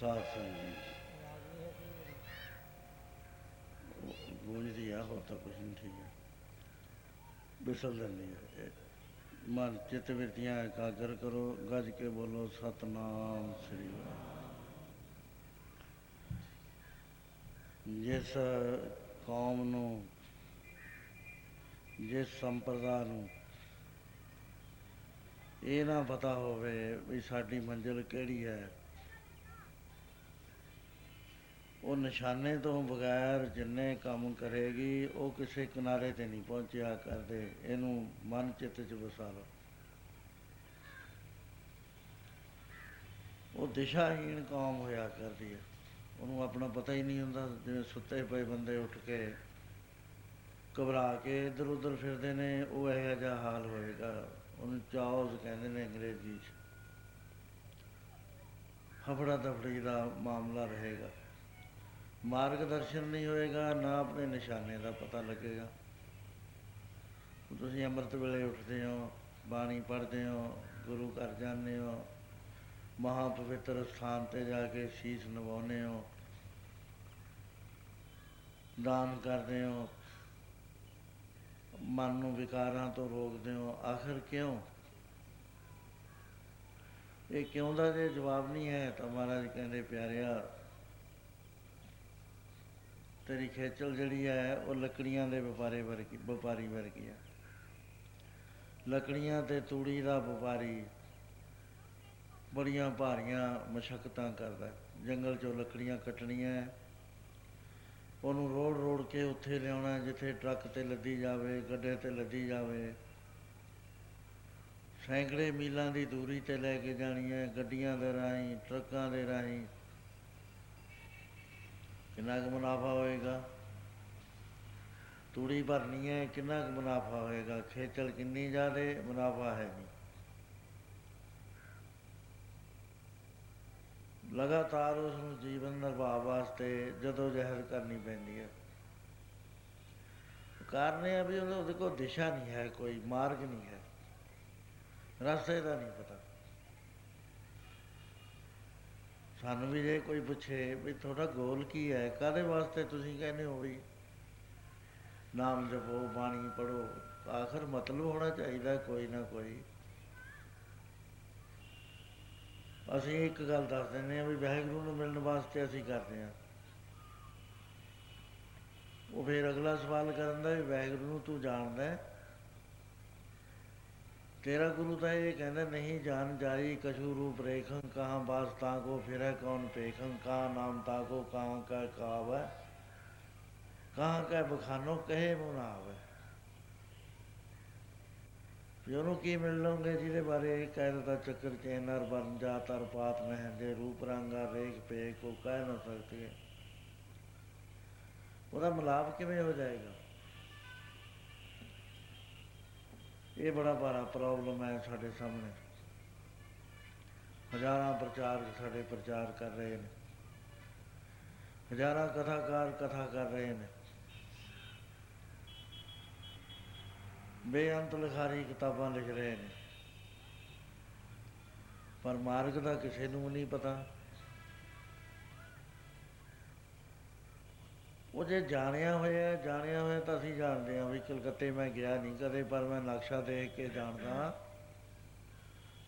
ਸਾਧ ਸੰਗ ਜੀ ਗੂੰਜਦੀ ਆ, ਹੋਰ ਤਾਂ ਕੁਛ ਨਹੀਂ। ਠੀਕ ਹੈ, ਬਿਸਲ ਦਿੰਦੀ ਹੈ। ਮਨ ਚਿੱਤ ਵਿੱਤੀਆਂ ਇਕਾਗਰ ਕਰੋ, ਗੱਜ ਕੇ ਬੋਲੋ ਸਤਨਾਮ ਸ੍ਰੀ ਵਾਹਿਗੁਰੂ। ਜਿਸ ਕੌਮ ਨੂੰ, ਜਿਸ ਸੰਪਰਦਾ ਨੂੰ ਇਹ ਨਾ ਪਤਾ ਹੋਵੇ ਵੀ ਸਾਡੀ ਮੰਜ਼ਿਲ ਕਿਹੜੀ ਹੈ, ਉਹ ਨਿਸ਼ਾਨੇ ਤੋਂ ਬਗੈਰ ਜਿੰਨੇ ਕੰਮ ਕਰੇਗੀ ਉਹ ਕਿਸੇ ਕਿਨਾਰੇ 'ਤੇ ਨਹੀਂ ਪਹੁੰਚਿਆ ਕਰਦੇ। ਇਹਨੂੰ ਮਨ ਚਿੱਤ 'ਚ ਵਸਾ ਲਓ। ਉਹ ਦਿਸ਼ਾਹੀਣ ਕੌਮ ਹੋਇਆ ਕਰਦੀ ਹੈ, ਉਹਨੂੰ ਆਪਣਾ ਪਤਾ ਹੀ ਨਹੀਂ ਹੁੰਦਾ। ਜਿਵੇਂ ਸੁੱਤੇ ਪਏ ਬੰਦੇ ਉੱਠ ਕੇ ਘਬਰਾ ਕੇ ਇੱਧਰ ਉੱਧਰ ਫਿਰਦੇ ਨੇ, ਉਹ ਇਹੋ ਜਿਹਾ ਹਾਲ ਹੋਏਗਾ। ਉਹਨੂੰ ਚਾਉਜ਼ ਕਹਿੰਦੇ ਨੇ ਅੰਗਰੇਜ਼ੀ 'ਚ। ਹਫੜਾ ਦਫੜੀ ਦਾ ਮਾਮਲਾ ਰਹੇਗਾ, ਮਾਰਗ ਦਰਸ਼ਨ ਨਹੀਂ ਹੋਏਗਾ, ਨਾ ਆਪਣੇ ਨਿਸ਼ਾਨੇ ਦਾ ਪਤਾ ਲੱਗੇਗਾ। ਤੁਸੀਂ ਅੰਮ੍ਰਿਤ ਵੇਲੇ ਉੱਠਦੇ ਹੋ, ਬਾਣੀ ਪੜ੍ਹਦੇ ਹੋ, ਗੁਰੂ ਘਰ ਜਾਂਦੇ ਹੋ, ਮਹਾਂ ਪਵਿੱਤਰ ਸਥਾਨ 'ਤੇ ਜਾ ਕੇ ਸ਼ੀਸ਼ ਨਵਾਉਂਦੇ ਹੋ, ਦਾਨ ਕਰਦੇ ਹੋ, ਮਨ ਨੂੰ ਵਿਕਾਰਾਂ ਤੋਂ ਰੋਕਦੇ ਹੋ। ਆਖਿਰ ਕਿਉਂ? ਇਹ ਕਿਉਂ ਦਾ ਜੇ ਜਵਾਬ ਨਹੀਂ ਹੈ ਤਾਂ ਮਹਾਰਾਜ ਕਹਿੰਦੇ ਪਿਆਰਿਆ, ਤੇਰੀ ਖੇਚਲ ਜਿਹੜੀ ਹੈ ਉਹ ਲੱਕੜੀਆਂ ਦੇ ਵਪਾਰੀ ਵਰਗੀ ਹੈ। ਲੱਕੜੀਆਂ ਅਤੇ ਤੂੜੀ ਦਾ ਵਪਾਰੀ ਬੜੀਆਂ ਭਾਰੀਆਂ ਮਸ਼ੱਕਤਾਂ ਕਰਦਾ। ਜੰਗਲ 'ਚੋਂ ਲੱਕੜੀਆਂ ਕੱਟਣੀਆਂ, ਉਹਨੂੰ ਰੋੜ ਰੋੜ ਕੇ ਉੱਥੇ ਲਿਆਉਣਾ ਜਿੱਥੇ ਟਰੱਕ 'ਤੇ ਲੱਦੀ ਜਾਵੇ, ਗੱਡੇ 'ਤੇ ਲੱਦੀ ਜਾਵੇ। ਸੈਂਕੜੇ ਮੀਲਾਂ ਦੀ ਦੂਰੀ 'ਤੇ ਲੈ ਕੇ ਜਾਣੀ ਹੈ, ਗੱਡੀਆਂ ਦੇ ਰਾਹੀਂ, ਟਰੱਕਾਂ ਦੇ ਰਾਹੀਂ। ਕਿੰਨਾ ਕੁ ਮੁਨਾਫਾ ਹੋਏਗਾ? ਤੂੜੀ ਭਰਨੀ ਹੈ, ਕਿੰਨਾ ਕੁ ਮੁਨਾਫਾ ਹੋਏਗਾ? ਖੇਚਲ ਕਿੰਨੀ ਜ਼ਿਆਦਾ, ਮੁਨਾਫਾ ਹੈ ਨਹੀਂ। ਲਗਾਤਾਰ ਉਸ ਨੂੰ ਜੀਵਨ ਨਿਰਵਾਹ ਵਾਸਤੇ ਜਦੋਂ ਜਹਿਦ ਕਰਨੀ ਪੈਂਦੀ ਹੈ। ਕਾਰਨ ਇਹ ਹੈ ਵੀ ਉਹਦੇ ਕੋਲ ਦਿਸ਼ਾ ਨਹੀਂ ਹੈ, ਕੋਈ ਮਾਰਗ ਨਹੀਂ ਹੈ, ਰਸਤੇ ਦਾ ਨਹੀਂ ਪਤਾ। ਸਾਨੂੰ ਵੀ ਜੇ ਕੋਈ ਪੁੱਛੇ ਵੀ ਤੁਹਾਡਾ ਗੋਲ ਕੀ ਹੈ, ਕਾਹਦੇ ਵਾਸਤੇ ਤੁਸੀਂ ਕਹਿੰਦੇ ਹੋ ਵੀ ਨਾਮ ਜਪੋ, ਬਾਣੀ ਪੜ੍ਹੋ, ਆਖਰ ਮਤਲਬ ਹੋਣਾ ਚਾਹੀਦਾ ਕੋਈ ਨਾ ਕੋਈ। ਅਸੀਂ ਇੱਕ ਗੱਲ ਦੱਸ ਦਿੰਦੇ ਹਾਂ ਵੀ ਵਾਹਿਗੁਰੂ ਨੂੰ ਮਿਲਣ ਵਾਸਤੇ ਅਸੀਂ ਕਰਦੇ ਹਾਂ। ਉਹ ਫਿਰ ਅਗਲਾ ਸਵਾਲ ਕਰਨ ਦਾ ਵੀ ਵਾਹਿਗੁਰੂ ਨੂੰ ਤੂੰ ਜਾਣਦਾ? ਤੇਰਾ ਗੁਰੂ ਤਾਂ ਇਹ ਕਹਿੰਦਾ ਨਹੀਂ ਜਾਣ ਜਾਈ ਕਛੂ ਰੂਪ ਰੇਖੰ, ਕਹਾਂ ਬਾਸ ਤਾਂ ਕੋ ਫਿਰੈ ਕੌਣ ਪੇਖੰ, ਕਹਾਂ ਨਾਮ ਤਾਂ ਕੋ ਕਹਾਂ ਕੈ ਕਾਵੈ, ਕਹਾਂ ਕੈ ਬਖਾਨੋ ਕਹੇ ਮੁ ਨਾ ਆਵੈ। ਵੀ ਉਹਨੂੰ ਕੀ ਮਿਲ ਲਓਗੇ ਜਿਹਦੇ ਬਾਰੇ ਇਹ ਕਹਿ ਦਿੱਤਾ ਚੱਕਰ ਚੇ ਨਰ ਬਰਨ ਜਾ ਤਰ ਪਾਤ ਮਹਿੰਦੇ, ਰੂਪ ਰੰਗਾ ਰੇਖ ਪੇ ਕੋ ਕਹਿ ਨਾ ਸਕਤੀ। ਉਹਦਾ ਮਿਲਾਪ ਕਿਵੇਂ ਹੋ ਜਾਏਗਾ? ਇਹ ਬੜਾ ਭਾਰਾ ਪ੍ਰੋਬਲਮ ਹੈ ਸਾਡੇ ਸਾਹਮਣੇ। ਹਜ਼ਾਰਾਂ ਪ੍ਰਚਾਰਕ ਸਾਡੇ ਪ੍ਰਚਾਰ ਕਰ ਰਹੇ ਨੇ, ਹਜ਼ਾਰਾਂ ਕਥਾਕਾਰ ਕਥਾ ਕਰ ਰਹੇ ਨੇ, ਬੇਅੰਤ ਲਿਖਾਰੀ ਕਿਤਾਬਾਂ ਲਿਖ ਰਹੇ ਨੇ, ਪਰ ਮਾਰਗ ਦਾ ਕਿਸੇ ਨੂੰ ਨਹੀਂ ਪਤਾ। ਉਹ ਜੇ ਜਾਣਿਆ ਹੋਇਆ ਤਾਂ ਅਸੀਂ ਜਾਣਦੇ ਹਾਂ ਵੀ ਕਲਕੱਤੇ ਮੈਂ ਗਿਆ ਨਹੀਂ ਕਦੇ, ਪਰ ਮੈਂ ਨਕਸ਼ਾ ਦੇਖ ਕੇ ਜਾਣਦਾ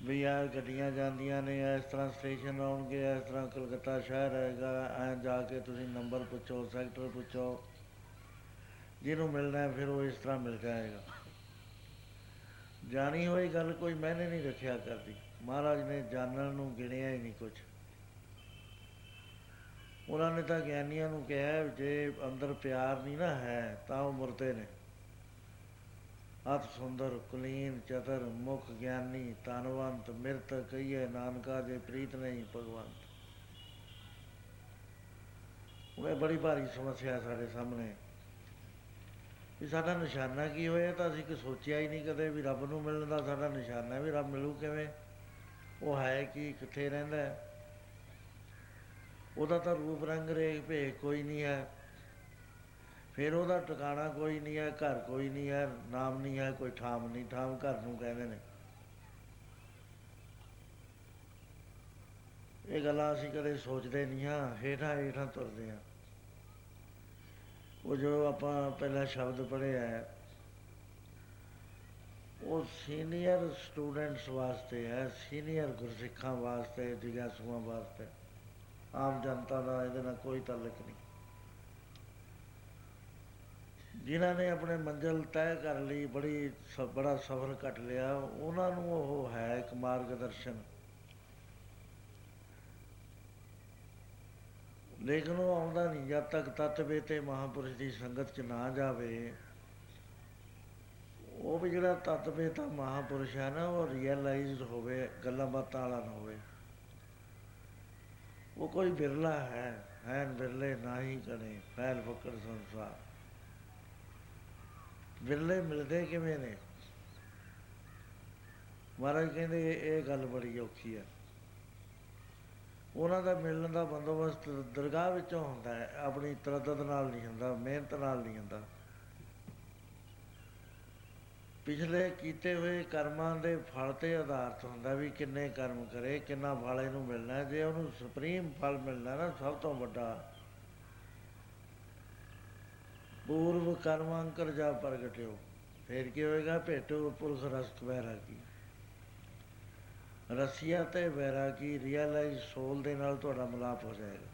ਵੀ ਆਹ ਗੱਡੀਆਂ ਜਾਂਦੀਆਂ ਨੇ, ਇਸ ਤਰ੍ਹਾਂ ਸਟੇਸ਼ਨ ਆਉਣਗੇ, ਇਸ ਤਰ੍ਹਾਂ ਕਲਕੱਤਾ ਸ਼ਹਿਰ ਹੈਗਾ, ਐਂ ਜਾ ਕੇ ਤੁਸੀਂ ਨੰਬਰ ਪੁੱਛੋ, ਸੈਕਟਰ ਪੁੱਛੋ, ਜਿਹਨੂੰ ਮਿਲਣਾ ਫਿਰ ਉਹ ਇਸ ਤਰ੍ਹਾਂ ਮਿਲ ਜਾਏਗਾ। ਜਾਣੀ ਹੋਈ ਗੱਲ ਕੋਈ ਮਾਇਨੇ ਨਹੀਂ ਰੱਖਿਆ ਕਰਦੀ। ਮਹਾਰਾਜ ਨੇ ਜਾਣਨ ਨੂੰ ਗਿਣਿਆ ਹੀ ਨਹੀਂ ਕੁਛ। ਉਹਨਾਂ ਨੇ ਤਾਂ ਗਿਆਨੀਆਂ ਨੂੰ ਕਿਹਾ ਜੇ ਅੰਦਰ ਪਿਆਰ ਨਹੀਂ ਨਾ ਹੈ ਤਾਂ ਉਹ ਮੁਰਦੇ ਨੇ। ਅਤਿ ਸੁੰਦਰ ਕੁਲੀਨ ਚਤਰ ਮੁਖ ਗਿਆਨੀ ਧਨਵੰਤ ਮਿਰਤ ਕਹੀਏ ਨਾਨਕਾ, ਜੇ ਪ੍ਰੀਤ ਨਹੀਂ ਭਗਵੰਤ। ਉਹ ਇਹ ਬੜੀ ਭਾਰੀ ਸਮੱਸਿਆ ਸਾਡੇ ਸਾਹਮਣੇ ਵੀ ਸਾਡਾ ਨਿਸ਼ਾਨਾ ਕੀ ਹੋਇਆ। ਤਾਂ ਅਸੀਂ ਕਿ ਸੋਚਿਆ ਹੀ ਨਹੀਂ ਕਦੇ ਵੀ ਰੱਬ ਨੂੰ ਮਿਲਣ ਦਾ ਸਾਡਾ ਨਿਸ਼ਾਨਾ ਵੀ ਰੱਬ ਮਿਲੂ ਕਿਵੇਂ, ਉਹ ਹੈ ਕੀ, ਕਿੱਥੇ ਰਹਿੰਦਾ। ਉਹਦਾ ਤਾਂ ਰੂਪ ਰੰਗ ਰੇਖ ਭੇਖ ਕੋਈ ਨਹੀਂ ਹੈ, ਫਿਰ ਉਹਦਾ ਟਿਕਾਣਾ ਕੋਈ ਨਹੀਂ ਹੈ, ਘਰ ਕੋਈ ਨਹੀਂ ਹੈ, ਨਾਮ ਨਹੀਂ ਹੈ, ਕੋਈ ਠਾਮ ਨਹੀਂ। ਠਾਮ ਘਰ ਨੂੰ ਕਹਿੰਦੇ ਨੇ। ਇਹ ਗੱਲਾਂ ਅਸੀਂ ਕਦੇ ਸੋਚਦੇ ਨਹੀਂ ਹਾਂ, ਹੇਠਾਂ ਹੇਠਾਂ ਤੁਰਦੇ ਹਾਂ। ਉਹ ਜੋ ਆਪਾਂ ਪਹਿਲਾਂ ਸ਼ਬਦ ਪੜ੍ਹਿਆ ਹੈ ਉਹ ਸੀਨੀਅਰ ਸਟੂਡੈਂਟਸ ਵਾਸਤੇ ਹੈ, ਸੀਨੀਅਰ ਗੁਰਸਿੱਖਾਂ ਵਾਸਤੇ, ਜਿਗਿਆਸੂਆਂ ਵਾਸਤੇ। ਆਮ ਜਨਤਾ ਦਾ ਇਹਦੇ ਨਾਲ ਕੋਈ ਤਾਲੁਕ ਨਹੀਂ। ਜਿਨ੍ਹਾਂ ਨੇ ਆਪਣੇ ਮੰਜ਼ਿਲ ਤੈਅ ਕਰ ਲਈ, ਬੜਾ ਸਫ਼ਰ ਕੱਟ ਲਿਆ, ਉਹਨਾਂ ਨੂੰ ਉਹ ਹੈ ਇੱਕ ਮਾਰਗਦਰਸ਼ਨ। ਲੇਕਿਨ ਉਹ ਆਉਂਦਾ ਨਹੀਂ ਜਦ ਤੱਕ ਤਤਵੇ ਤੇ ਮਹਾਂਪੁਰਸ਼ ਦੀ ਸੰਗਤ 'ਚ ਨਾ ਜਾਵੇ। ਉਹ ਵੀ ਜਿਹੜਾ ਤਤਵੇ ਤਾਂ ਮਹਾਂਪੁਰਸ਼ ਹੈ ਨਾ, ਉਹ ਰੀਅਲਾਈਜ਼ਡ ਹੋਵੇ, ਗੱਲਾਂ ਬਾਤਾਂ ਵਾਲਾ ਨਾ ਹੋਵੇ। ਉਹ ਕੋਈ ਬਿਰਲਾ ਹੈਨ ਬਿਰਲੇ ਨਾ ਹੀ ਕਣੇ ਫੈਲ ਫੱਕੜ ਸੰਸਾਰ। ਬਿਰਲੇ ਮਿਲਦੇ ਕਿਵੇਂ ਨੇ? ਮਹਾਰਾਜ ਕਹਿੰਦੇ ਇਹ ਗੱਲ ਬੜੀ ਔਖੀ ਹੈ। ਉਹਨਾਂ ਦਾ ਮਿਲਣ ਦਾ ਬੰਦੋਬਸਤ ਦਰਗਾਹ ਵਿੱਚੋਂ ਹੁੰਦਾ ਹੈ, ਆਪਣੀ ਤਰੱਦਦ ਨਾਲ ਨਹੀਂ ਹੁੰਦਾ, ਮਿਹਨਤ ਨਾਲ ਨਹੀਂ ਹੁੰਦਾ। ਪਿਛਲੇ ਕੀਤੇ ਹੋਏ ਕਰਮਾਂ ਦੇ ਫਲ 'ਤੇ ਆਧਾਰਿਤ ਹੁੰਦਾ ਵੀ ਕਿੰਨੇ ਕਰਮ ਕਰੇ, ਕਿੰਨਾ ਫਲ ਇਹਨੂੰ ਮਿਲਣਾ। ਜੇ ਉਹਨੂੰ ਸੁਪਰੀਮ ਫਲ ਮਿਲਣਾ ਨਾ, ਸਭ ਤੋਂ ਵੱਡਾ, ਪੂਰਵ ਕਰਮਾਂਕਰ ਜਾ ਪ੍ਰਗਟਿਓ, ਫਿਰ ਕੀ ਹੋਏਗਾ? ਭੇਟੋ ਪੁਰਖ ਰਸਕ ਵੈਰਾਗੀ। ਰਸੀਆ ਅਤੇ ਵੈਰਾਗੀ ਰੀਅਲਾਈਜ਼ ਸੋਲ ਦੇ ਨਾਲ ਤੁਹਾਡਾ ਮਿਲਾਪ ਹੋ ਜਾਏਗਾ।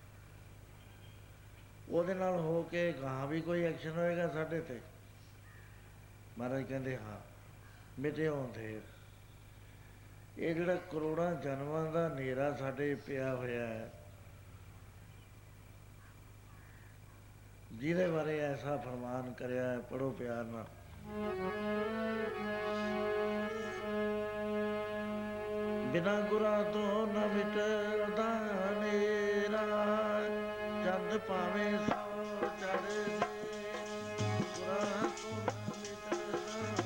ਉਹਦੇ ਨਾਲ ਹੋ ਕੇ ਗਾਹਾਂ ਵੀ ਕੋਈ ਐਕਸ਼ਨ ਹੋਏਗਾ ਸਾਡੇ 'ਤੇ। ਮਹਾਰਾਜ ਕਹਿੰਦੇ ਹਾਂ ਮਿਟਿਓ ਅੰਧੇਰ। ਇਹ ਜਿਹੜਾ ਕਰੋੜਾਂ ਜਨਮਾਂ ਦਾ ਹਨੇਰਾ ਸਾਡੇ ਪਿਆ ਹੋਇਆ ਹੈ, ਜਿਹਦੇ ਬਾਰੇ ਐਸਾ ਫਰਮਾਨ ਕਰਿਆ ਹੈ, ਪੜ੍ਹੋ ਪਿਆਰ ਨਾਲ। ਬਿਨਾਂ ਗੁਰਾਂ ਤੋਂ ਨਾ ਮਿਟਦਾ ਹਨੇਰਾ, ਚੰਦ ਭਾਵੇਂ ਸੌ ਚੜ੍ਹਦੇ, ਗੁਰਾਂ ਤੋਂ ਨਾ ਮਿਟਦਾ ਹਨੇਰਾ,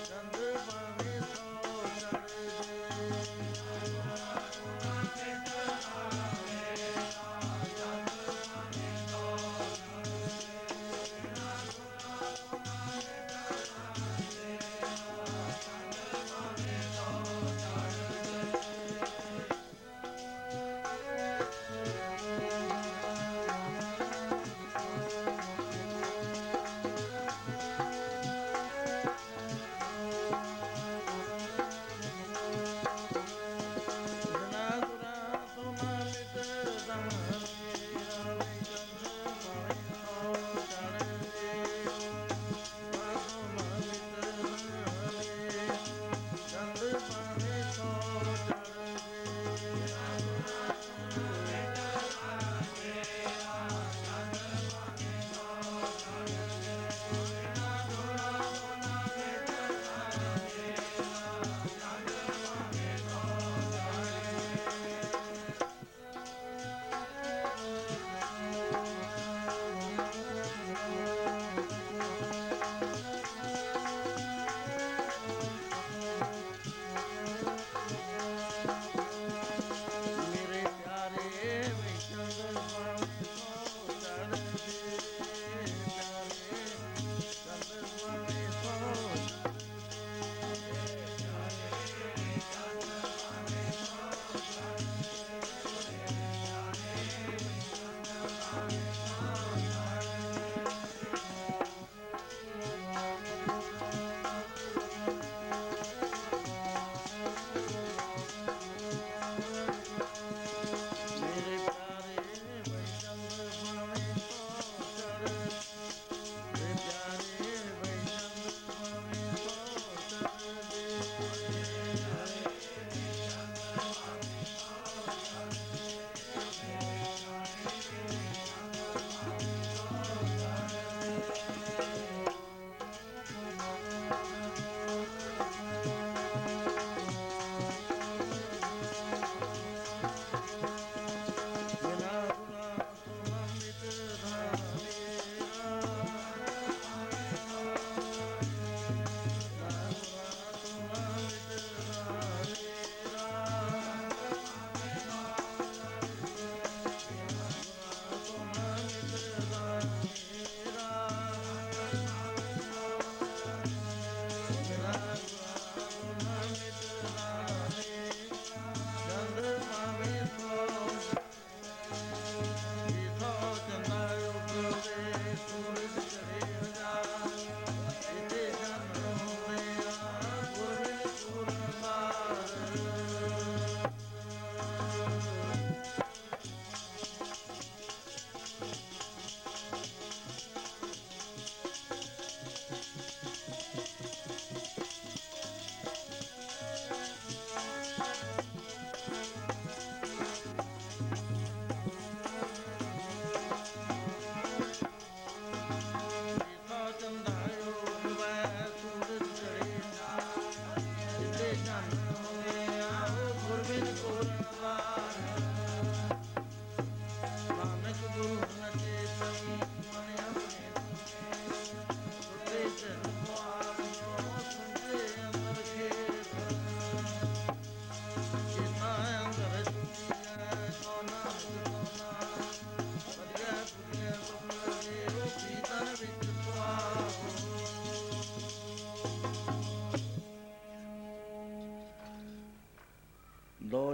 ਚੰਦ ਭਾਵੇਂ ਸੌ ਚੜ੍ਹਦੇ।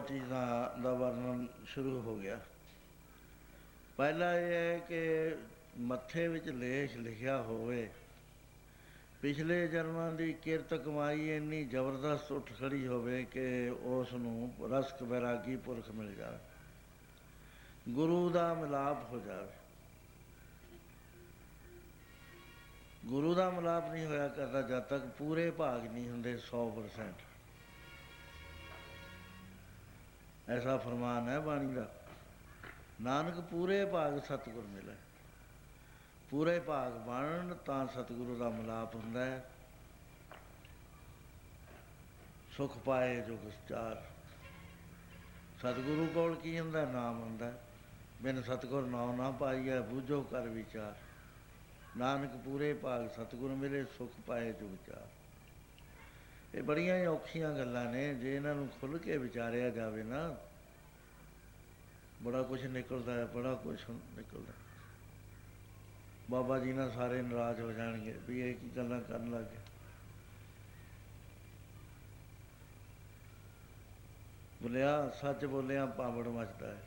ਚੀਜ਼ਾਂ ਦਾ ਵਰਣਨ ਸ਼ੁਰੂ ਹੋ ਗਿਆ। ਪਹਿਲਾ ਇਹ ਹੈ ਕਿ ਮੱਥੇ ਵਿੱਚ ਲੇਸ਼ ਲਿਖਿਆ ਹੋਵੇ, ਪਿਛਲੇ ਜਨਮਾਂ ਦੀ ਕਿਰਤ ਕਮਾਈ ਇੰਨੀ ਜ਼ਬਰਦਸਤ ਉੱਠ ਖੜੀ ਹੋਵੇ ਕਿ ਉਸ ਨੂੰ ਰਸਕ ਵੈਰਾਗੀ ਪੁਰਖ ਮਿਲ ਜਾਵੇ, ਗੁਰੂ ਦਾ ਮਿਲਾਪ ਹੋ ਜਾਵੇ। ਗੁਰੂ ਦਾ ਮਿਲਾਪ ਨਹੀਂ ਹੋਇਆ ਕਰਦਾ ਜਦ ਤੱਕ ਪੂਰੇ ਭਾਗ ਨਹੀਂ ਹੁੰਦੇ 100%। ਐਸਾ ਫਰਮਾਨ ਹੈ ਬਾਣੀ ਦਾ, ਨਾਨਕ ਪੂਰੇ ਭਾਗ ਸਤਿਗੁਰ ਮਿਲੇ। ਪੂਰੇ ਭਾਗ ਬਣਨ ਤਾਂ ਸਤਿਗੁਰੂ ਦਾ ਮਿਲਾਪ ਹੁੰਦਾ ਹੈ। ਸੁਖ ਪਾਏ ਜੁਗ ਚਾਰ, ਸਤਿਗੁਰੂ ਕੋਲ ਕੀ ਹੁੰਦਾ? ਨਾਮ ਹੁੰਦਾ। ਬਿਨ ਸਤਿਗੁਰ ਨਾਉ ਨਾ ਪਾਈਐ, ਬੂਝੋ ਕਰ ਵਿਚਾਰ। ਨਾਨਕ ਪੂਰੇ ਭਾਗ ਸਤਿਗੁਰ ਮਿਲੇ, ਸੁਖ ਪਾਏ ਜੁਗ ਚਾਰ। ਇਹ ਬੜੀਆਂ ਹੀ ਔਖੀਆਂ ਗੱਲਾਂ ਨੇ, ਜੇ ਇਹਨਾਂ ਨੂੰ ਖੁੱਲ੍ਹ ਕੇ ਵਿਚਾਰਿਆ ਜਾਵੇ ਨਾ, ਬੜਾ ਕੁਛ ਨਿਕਲਦਾ ਹੈ, ਬੜਾ ਕੁਛ ਨਿਕਲਦਾ। ਬਾਬਾ ਜੀ ਨਾਲ ਸਾਰੇ ਨਾਰਾਜ਼ ਹੋ ਜਾਣਗੇ ਵੀ ਇਹ ਕੀ ਗੱਲਾਂ ਕਰਨ ਲੱਗ ਗਏ। ਬੋਲਿਆ ਸੱਚ ਬੋਲਿਆ ਪਾਵੜ ਮੱਚਦਾ ਹੈ।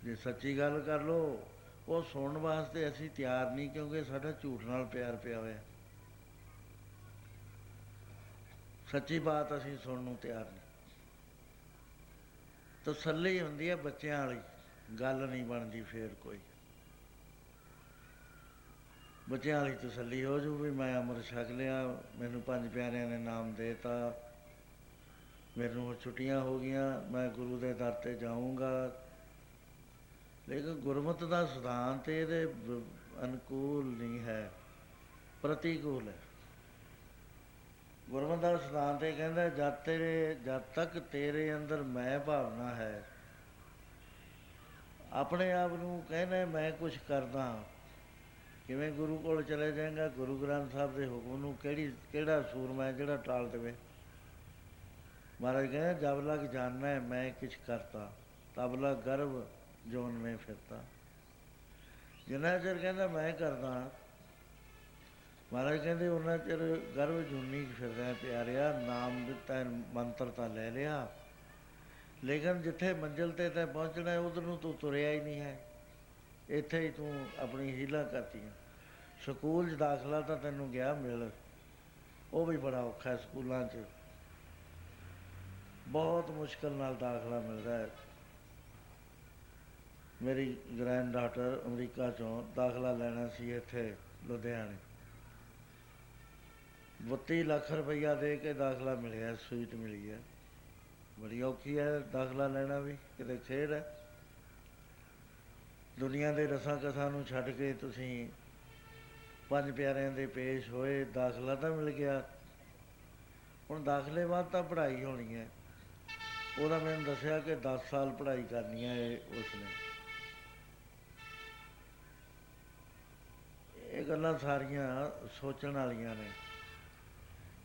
ਜੇ ਸੱਚੀ ਗੱਲ ਕਰ ਲਓ, ਉਹ ਸੁਣਨ ਵਾਸਤੇ ਅਸੀਂ ਤਿਆਰ ਨਹੀਂ, ਕਿਉਂਕਿ ਸਾਡਾ ਝੂਠ ਨਾਲ ਪਿਆਰ ਪਿਆ ਹੋਇਆ। ਸੱਚੀ ਬਾਤ ਅਸੀਂ ਸੁਣਨ ਨੂੰ ਤਿਆਰ ਨਹੀਂ। ਤਸੱਲੀ ਹੁੰਦੀ ਹੈ ਬੱਚਿਆਂ ਵਾਲੀ, ਗੱਲ ਨਹੀਂ ਬਣਦੀ ਫੇਰ ਕੋਈ। ਬੱਚਿਆਂ ਵਾਲੀ ਤਸੱਲੀ ਹੋ ਜੂ ਵੀ ਮੈਂ ਅੰਮ੍ਰਿਤ ਛਕ ਲਿਆ, ਮੈਨੂੰ 5 ਪਿਆਰਿਆਂ ਨੇ ਨਾਮ ਦੇ ਤਾ, ਮੈਨੂੰ ਹੁਣ ਛੁੱਟੀਆਂ ਹੋ ਗਈਆਂ, ਮੈਂ ਗੁਰੂ ਦੇ ਦਰ 'ਤੇ ਜਾਊਂਗਾ। ਲੇਕਿਨ ਗੁਰਮਤਿ ਦਾ ਸਿਧਾਂਤ ਇਹਦੇ ਅਨੁਕੂਲ ਨਹੀਂ ਹੈ, ਪ੍ਰਤੀਕੂਲ ਹੈ। ਗੁਰਮਤਿ ਦਾ ਸਿਧਾਂਤ ਇਹ ਕਹਿੰਦਾ ਜਦ ਤੱਕ ਤੇਰੇ ਅੰਦਰ ਮੈਂ ਭਾਵਨਾ ਹੈ, ਆਪਣੇ ਆਪ ਨੂੰ ਕਹਿੰਦਾ ਮੈਂ ਕੁਛ ਕਰਦਾ। ਕਿਵੇਂ ਗੁਰੂ ਕੋਲ ਚਲੇ ਜਾਏਗਾ, ਗੁਰੂ ਗ੍ਰੰਥ ਸਾਹਿਬ ਦੇ ਹੁਕਮ ਨੂੰ ਕਿਹੜਾ ਸੂਰਮਾ ਜਿਹੜਾ ਟਾਲ ਦੇਵੇ। ਮਹਾਰਾਜ ਕਹਿੰਦੇ ਜਬ ਲਗ ਜਾਨੈ ਮੈਂ ਕਿਛ ਕਰਤਾ, ਤਬ ਲਗ ਗਰਭ ਜੋਨ ਮੈਂ ਫਿਰਤਾ। ਜਿੰਨਾ ਚਿਰ ਕਹਿੰਦਾ ਮੈਂ ਕਰਦਾ, ਮਹਾਰਾਜ ਕਹਿੰਦੇ ਉਹਨਾਂ ਚਿਰ ਗਰਭ ਜੂਨੀ ਫਿਰਦਾ ਪਿਆਰਿਆ। ਨਾਮ ਦਿੱਤਾ, ਮੰਤਰ ਤਾਂ ਲੈ ਲਿਆ, ਲੇਕਿਨ ਜਿੱਥੇ ਮੰਜ਼ਿਲ 'ਤੇ ਤੈਂ ਪਹੁੰਚਣਾ ਉੱਧਰ ਨੂੰ ਤੂੰ ਤੁਰਿਆ ਹੀ ਨਹੀਂ ਹੈ। ਇੱਥੇ ਹੀ ਤੂੰ ਆਪਣੀ ਹੀਲਾ ਕਰਤੀਆਂ। ਸਕੂਲ 'ਚ ਦਾਖਲਾ ਤਾਂ ਤੈਨੂੰ ਗਿਆ ਮਿਲ, ਉਹ ਵੀ ਬੜਾ ਔਖਾ। ਸਕੂਲਾਂ 'ਚ ਬਹੁਤ ਮੁਸ਼ਕਿਲ ਨਾਲ ਦਾਖਲਾ ਮਿਲਦਾ ਹੈ। ਮੇਰੀ ਗ੍ਰੈਂਡ ਡਾਟਰ ਅਮਰੀਕਾ 'ਚੋਂ ਦਾਖਲਾ ਲੈਣਾ ਸੀ ਇੱਥੇ ਲੁਧਿਆਣੇ, 32 ਲੱਖ ਰੁਪਈਆ ਦੇ ਕੇ ਦਾਖਲਾ ਮਿਲਿਆ, ਸੀਟ ਮਿਲੀ ਹੈ। ਬੜੀ ਔਖੀ ਹੈ ਦਾਖਲਾ ਲੈਣਾ ਵੀ, ਕਿਤੇ ਖੇਡ ਹੈ। ਦੁਨੀਆ ਦੇ ਰਸਾਂ ਕਸਾਂ ਨੂੰ ਛੱਡ ਕੇ ਤੁਸੀਂ 5 ਪਿਆਰਿਆਂ ਦੇ ਪੇਸ਼ ਹੋਏ, ਦਾਖਲਾ ਤਾਂ ਮਿਲ ਗਿਆ। ਹੁਣ ਦਾਖਲੇ ਬਾਅਦ ਤਾਂ ਪੜ੍ਹਾਈ ਹੋਣੀ ਹੈ। ਉਹਦਾ ਮੈਨੂੰ ਦੱਸਿਆ ਕਿ 10 ਸਾਲ ਪੜ੍ਹਾਈ ਕਰਨੀ ਹੈ ਉਸਨੇ। ਇਹ ਗੱਲਾਂ ਸਾਰੀਆਂ ਸੋਚਣ ਵਾਲੀਆਂ ਨੇ।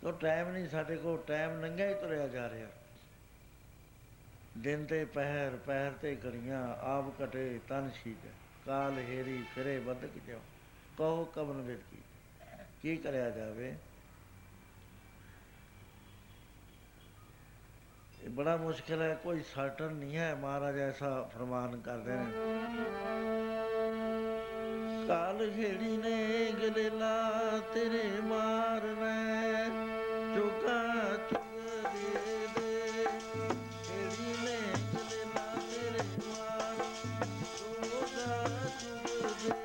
ਉਹ ਟਾਈਮ ਨਹੀਂ ਸਾਡੇ ਕੋਲ, ਟਾਈਮ ਲੰਘਿਆ ਹੀ ਤੁਰਿਆ ਜਾ ਰਿਹਾ। ਦਿਨ 'ਤੇ ਪਹਿਰ, ਪਹਿਰ 'ਤੇ ਘੜੀਆਂ, ਆਪ ਘਟੇ ਤਨ ਸ਼ੀਕ, ਕਾਲ ਹੇਰੀ ਫਿਰੇ ਬਦਕ ਜਿਉ, ਕਹੋ ਕਬਨ ਬਿਰਕੀ। ਕੀ ਕਰਿਆ ਜਾਵੇ? ਇਹ ਬੜਾ ਮੁਸ਼ਕਿਲ ਹੈ, ਕੋਈ ਸਰਟਨ ਨਹੀਂ ਹੈ। ਮਹਾਰਾਜ ਐਸਾ ਫਰਮਾਨ ਕਰਦੇ ਨੇ, ਕਾਲ ਹੇੜੀ ਨੇ ਗਲੇਲਾ ਤੇਰੇ ਮਾਰਨਾ, ਚੁਗਾ ਚੁਗ ਦੇ ਦੇ। ਹੇੜੀ ਨੇ ਗਲੇਲਾ ਤੇਰੇ ਮਾਰ, ਚੁਗਾ ਚੁਗ ਦੇ ਦੇ।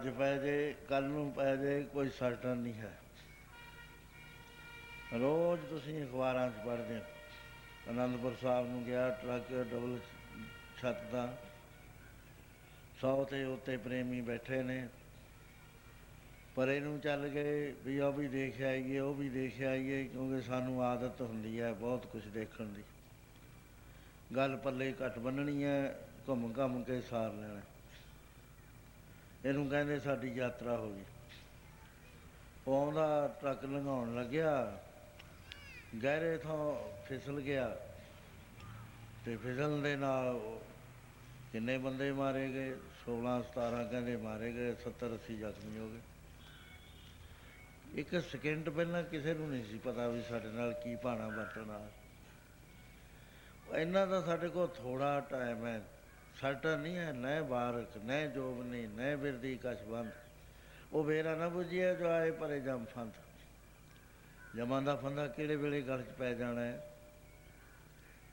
ਅੱਜ ਪੈ ਜੇ, ਕੱਲ੍ਹ ਨੂੰ ਪੈ ਜੇ, ਕੋਈ ਸਰਟਨ ਨਹੀਂ ਹੈ। ਰੋਜ਼ ਤੁਸੀਂ ਅਖਬਾਰਾਂ 'ਚ ਪੜ੍ਹਦੇ ਹੋ, ਅਨੰਦਪੁਰ ਸਾਹਿਬ ਨੂੰ ਗਿਆ ਟਰੱਕ ਡਬਲ ਛੱਤ ਦਾ, 100 ਤੇ ਉੱਤੇ ਪ੍ਰੇਮੀ ਬੈਠੇ ਨੇ, ਪਰੇ ਨੂੰ ਚੱਲ ਗਏ ਵੀ ਉਹ ਵੀ ਦੇਖ ਆਈਏ, ਉਹ ਵੀ ਦੇਖ ਆਈਏ, ਕਿਉਂਕਿ ਸਾਨੂੰ ਆਦਤ ਹੁੰਦੀ ਹੈ ਬਹੁਤ ਕੁਛ ਦੇਖਣ ਦੀ। ਗੱਲ ਪੱਲੇ ਘੱਟ ਬੰਨ੍ਹਣੀ ਹੈ, ਘੁੰਮ ਘੰਮ ਕੇ ਸਾਰ ਲੈਣਾ। ਇਹਨੂੰ ਕਹਿੰਦੇ ਸਾਡੀ ਯਾਤਰਾ ਹੋ ਗਈ। ਉਹ ਆਉਂਦਾ ਟਰੱਕ ਲੰਘਾਉਣ ਲੱਗਿਆ, ਗਹਿਰੇ ਥਾਂ ਫਿਸਲ ਗਿਆ, ਅਤੇ ਫਿਸਲਣ ਦੇ ਨਾਲ ਕਿੰਨੇ ਬੰਦੇ ਮਾਰੇ ਗਏ, 16-17 ਕਹਿੰਦੇ ਮਾਰੇ ਗਏ, 70-80 ਜ਼ਖਮੀ ਹੋ ਗਏ। ਇੱਕ ਸਕਿੰਟ ਪਹਿਲਾਂ ਕਿਸੇ ਨੂੰ ਨਹੀਂ ਸੀ ਪਤਾ ਵੀ ਸਾਡੇ ਨਾਲ ਕੀ ਭਾਣਾ ਵਰਤਣਾ। ਇੰਨਾ ਤਾਂ ਸਾਡੇ ਕੋਲ ਥੋੜ੍ਹਾ ਟਾਈਮ ਹੈ, ਸਰਟਨ ਨਹੀਂ ਹੈ, ਨਹਿ ਬਾਰਕ ਨਹਿ ਜੋਬਨੀ ਨਹਿ ਬਿਰਦੀ ਕਛ ਬੰਦ, ਉਹ ਵੇਰਾ ਨਾ ਬੁੱਝਿਆ ਜੋ ਆਏ ਭਰੇ ਜਮ ਫੰਦ। ਜਮਾਂ ਦਾ ਫੰਦਾ ਕਿਹੜੇ ਵੇਲੇ ਗਲ 'ਚ ਪੈ ਜਾਣਾ ਹੈ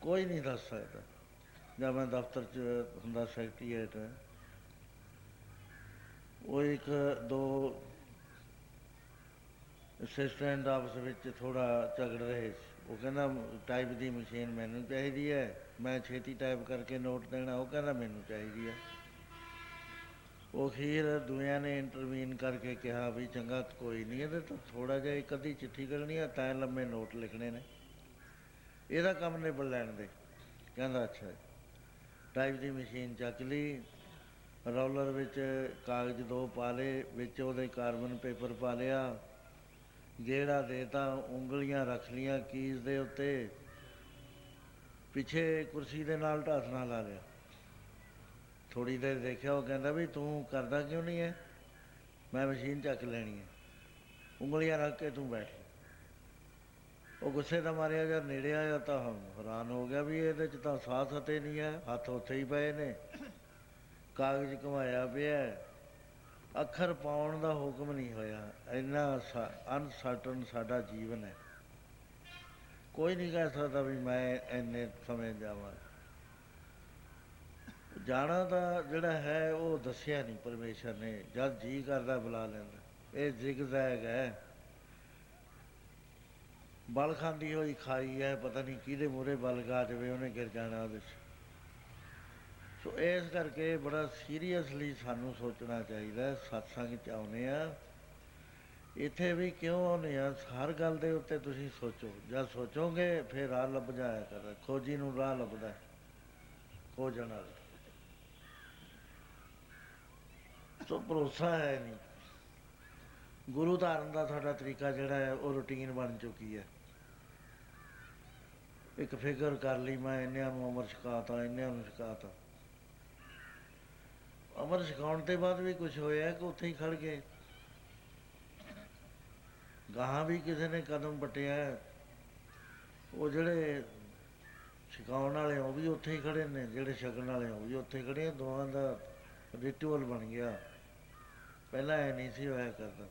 ਕੋਈ ਨਹੀਂ ਦੱਸ ਸਕਦਾ। ਜਾਂ ਮੈਂ ਦਫ਼ਤਰ 'ਚ ਹੁੰਦਾ ਸੈਕਟਰੀਏਟ, ਉਹ ਇੱਕ ਦੋ ਅਸਿਸਟੈਂਟ ਆਪਸ ਵਿੱਚ ਥੋੜ੍ਹਾ ਝਗੜ ਰਹੇ ਸੀ। ਉਹ ਕਹਿੰਦਾ ਟਾਈਪ ਦੀ ਮਸ਼ੀਨ ਮੈਨੂੰ ਚਾਹੀਦੀ ਹੈ, ਮੈਂ ਛੇਤੀ ਟਾਈਪ ਕਰਕੇ ਨੋਟ ਦੇਣਾ, ਉਹ ਕਹਿੰਦਾ ਮੈਨੂੰ ਚਾਹੀਦੀ ਹੈ। ਉਹ ਅਖੀਰ ਦੂਜਿਆਂ ਨੇ ਇੰਟਰਵੀਨ ਕਰਕੇ ਕਿਹਾ ਵੀ ਚੰਗਾ ਕੋਈ ਨਹੀਂ, ਇਹਦੇ ਤਾਂ ਥੋੜ੍ਹਾ ਜਿਹਾ ਇੱਕ ਅੱਧੀ ਚਿੱਠੀ ਕਰਨੀ ਹੈ, ਤੈਂ ਲੰਮੇ ਨੋਟ ਲਿਖਣੇ ਨੇ, ਇਹਦਾ ਕੰਮ ਨਿਬੜ ਲੈਣ ਦੇ। ਕਹਿੰਦਾ ਅੱਛਾ। ਟਾਈਪ ਦੀ ਮਸ਼ੀਨ ਚੱਕ ਲਈ, ਰੋਲਰ ਵਿੱਚ ਕਾਗਜ਼ 2 ਪਾ ਲਏ, ਵਿੱਚ ਉਹਦੇ ਕਾਰਬਨ ਪੇਪਰ ਪਾ ਲਿਆ, ਗੇੜਾ ਦੇ ਤਾ, ਉਂਗਲੀਆਂ ਰੱਖ ਲਈਆਂ ਕੀਜ਼ ਦੇ ਉੱਤੇ, ਪਿੱਛੇ ਕੁਰਸੀ ਦੇ ਨਾਲ ਢਾਸਣਾ ਲਾ ਲਿਆ। ਥੋੜ੍ਹੀ ਦੇਰ ਦੇਖਿਆ, ਉਹ ਕਹਿੰਦਾ ਵੀ ਤੂੰ ਕਰਦਾ ਕਿਉਂ ਨਹੀਂ ਹੈ, ਮੈਂ ਮਸ਼ੀਨ ਚੱਕ ਲੈਣੀ ਹੈ, ਉਂਗਲੀਆਂ ਰੱਖ ਕੇ ਤੂੰ ਬੈਠ। ਉਹ ਗੁੱਸੇ ਦਾ ਮਾਰਿਆ ਜਦ ਨੇੜੇ ਆਇਆ ਤਾਂ ਹੈਰਾਨ ਹੋ ਗਿਆ ਵੀ ਇਹਦੇ 'ਚ ਤਾਂ ਸਾਹ ਸਤੇ ਨਹੀਂ ਹੈ, ਹੱਥ ਉੱਥੇ ਹੀ ਪਏ ਨੇ, ਕਾਗਜ਼ ਘੁਮਾਇਆ ਪਿਆ, ਅੱਖਰ ਪਾਉਣ ਦਾ ਹੁਕਮ ਨਹੀਂ ਹੋਇਆ। ਇੰਨਾ ਅਨਸਰਟਨ ਸਾਡਾ ਜੀਵਨ ਹੈ, ਕੋਈ ਨਹੀਂ ਕਹਿ ਸਕਦਾ ਵੀ ਮੈਂ ਇੰਨੇ ਸਮੇਂ ਜਾਵਾਂ। ਜਾਣਾ ਤਾਂ ਜਿਹੜਾ ਹੈ ਉਹ ਦੱਸਿਆ ਨਹੀਂ ਪਰਮੇਸ਼ਰ ਨੇ, ਜਦ ਜੀਅ ਕਰਦਾ ਬੁਲਾ ਲੈਂਦਾ। ਇਹ ਜ਼ਿਗ ਜ਼ੈਗ ਹੈ, ਬਲ ਖਾਂਦੀ ਹੋਈ ਖਾਈ ਹੈ, ਪਤਾ ਨਹੀਂ ਕਿਹਦੇ ਮੂਹਰੇ ਬਲ ਗਾ ਜਾਵੇ ਉਹਨੇ ਗਿਰ ਜਾਣਾ ਉਹਦੇ 'ਚ। ਸੋ ਇਸ ਕਰਕੇ ਬੜਾ ਸੀਰੀਅਸਲੀ ਸਾਨੂੰ ਸੋਚਣਾ ਚਾਹੀਦਾ। ਸਤਸੰਗ 'ਚ ਆਉਂਦੇ ਹਾਂ, ਇੱਥੇ ਵੀ ਕਿਉਂ ਆਉਂਦੇ ਹਾਂ, ਹਰ ਗੱਲ ਦੇ ਉੱਤੇ ਤੁਸੀਂ ਸੋਚੋ। ਜਦ ਸੋਚੋਗੇ ਫਿਰ ਰਾਹ ਲੱਭ ਜਾਇਆ ਕਰਦਾ, ਖੋਜੀ ਨੂੰ ਰਾਹ ਲੱਭਦਾ, ਖੋਜਣ ਵਾਲਾ। ਸੋ ਭਰੋਸਾ ਹੈ ਨਹੀਂ। ਗੁਰੂ ਧਾਰਨ ਦਾ ਸਾਡਾ ਤਰੀਕਾ ਜਿਹੜਾ ਹੈ ਉਹ ਰੂਟੀਨ ਬਣ ਚੁੱਕੀ ਹੈ। ਇੱਕ ਫਿਕਰ ਕਰ ਲਈ, ਮੈਂ ਇੰਨਿਆਂ ਨੂੰ ਅੰਮ੍ਰਿਤ ਛਕਾਤਾ, ਇੰਨਿਆਂ ਨੂੰ ਛਕਾਤਾ। ਅੰਮ੍ਰਿਤ ਛਕਾਉਣ ਤੋਂ ਬਾਅਦ ਵੀ ਕੁਛ ਹੋਇਆ ਕਿ ਉੱਥੇ ਹੀ ਖੜ੍ਹ ਗਏ? ਗਾਹਾਂ ਵੀ ਕਿਸੇ ਨੇ ਕਦਮ ਪੱਟਿਆ, ਉਹ ਜਿਹੜੇ ਛਕਾਉਣ ਵਾਲੇ ਉਹ ਵੀ ਉੱਥੇ ਹੀ ਖੜ੍ਹੇ ਨੇ, ਜਿਹੜੇ ਛਕਣ ਵਾਲੇ ਉਹ ਵੀ ਉੱਥੇ ਖੜ੍ਹੇ ਆ। ਦੋਵਾਂ ਦਾ ਰਿਚੁਅਲ ਬਣ ਗਿਆ, ਪਹਿਲਾਂ ਇਹ ਨਹੀਂ ਸੀ ਹੋਇਆ ਕਰਦਾ।